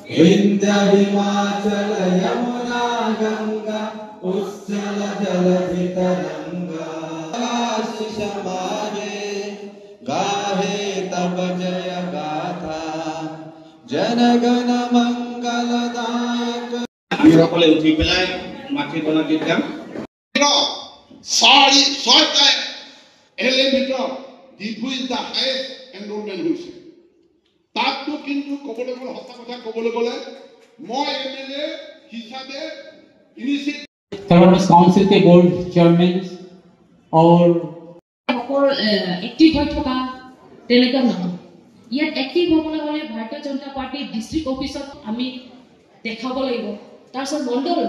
विंध्य हिमाचल यमुना गंगा उच्चल जलधि तरंगा आशीष मागे गाहे तब जय गाथा जनगण मंगलदायक वीरकले उठी पेलाय माथि गणत दियाम सारी ছয়টা এলএম ভিতৰত Diphu is the highest enrolment হৈছে তাততো কিন্তু ক'বলৈ গ'লে সঁচা কথা ক'বলৈ গ'লে মই এমএলএ হিচাপে Cabinet Council के board chairman और एक्टिव হৈ থকা তেনেকা নহয় ইয়াত एक्टिव হ'বলৈ গ'লে ভাৰতীয় জনতা পাৰ্টি ডিস্ট্ৰিক্ট অফিচত আমি দেখাব লাগিব তাৰছত মণ্ডল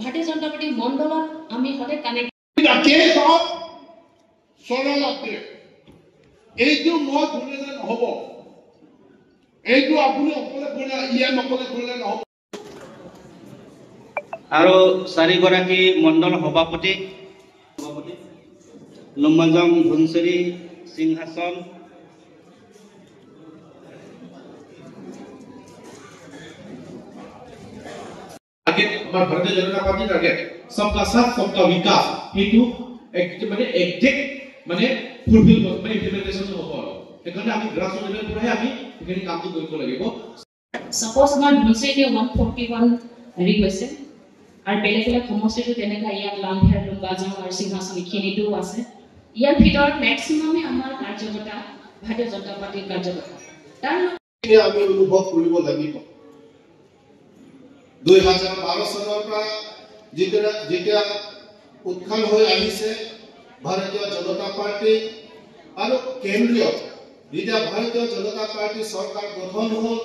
ভাৰতীয় জনতা পাৰ্টি মণ্ডলত আমি হতে কানেক্ট কেছ অফ সৰল আপডেট এইটো মই কৰিলে নহ'ব এইটো আপুনি অকলে কৰিলে ইয়া নকলে কৰিলে নহ'ব আৰু চাৰিগৰাকী মণ্ডল সভাপতি লম্বাজং ধনচৰি সিংহাসন टारगेट আমাৰ ভাৰতীয় জনতা পাৰ্টি টাৰগেট सबका साथ सबका विकास हेतु মানে এক্সাক্ট মানে ফুলফিল মানে ইমপ্লিমেন্টেশন হ'ব এখানে আমি গ্ৰাসৰুট লেভেল পৰাই আমি এখানে কামটো কৰিব লাগিব সাপোজ আমাৰ ধনচৰিতে 141 হেৰি হৈছে আৰু বেলেগ বেলেগ সমষ্টিটো তেনেকা ইয়াত লামহেৰ লম্বাজং আৰু সিংহাসন এইখিনিতো আছে ইয়াৰ ভিতৰত ম্যাক্সিমামে আমাৰ কাৰ্যকৰ্তা ভাৰতীয় জনতা পাৰ্টিৰ কাৰ্যকৰ্তা তাৰ আমি অনুভৱ কৰিব লাগিব 2012 চনৰ পৰা যেতিয়া উৎখান হৈ আহিছে ভাৰতীয় জনতা পাৰ্টি আৰু কেন্দ্ৰীয় যেতিয়া ভাৰতীয় জনতা পাৰ্টি চৰকাৰ গঠন হ'ল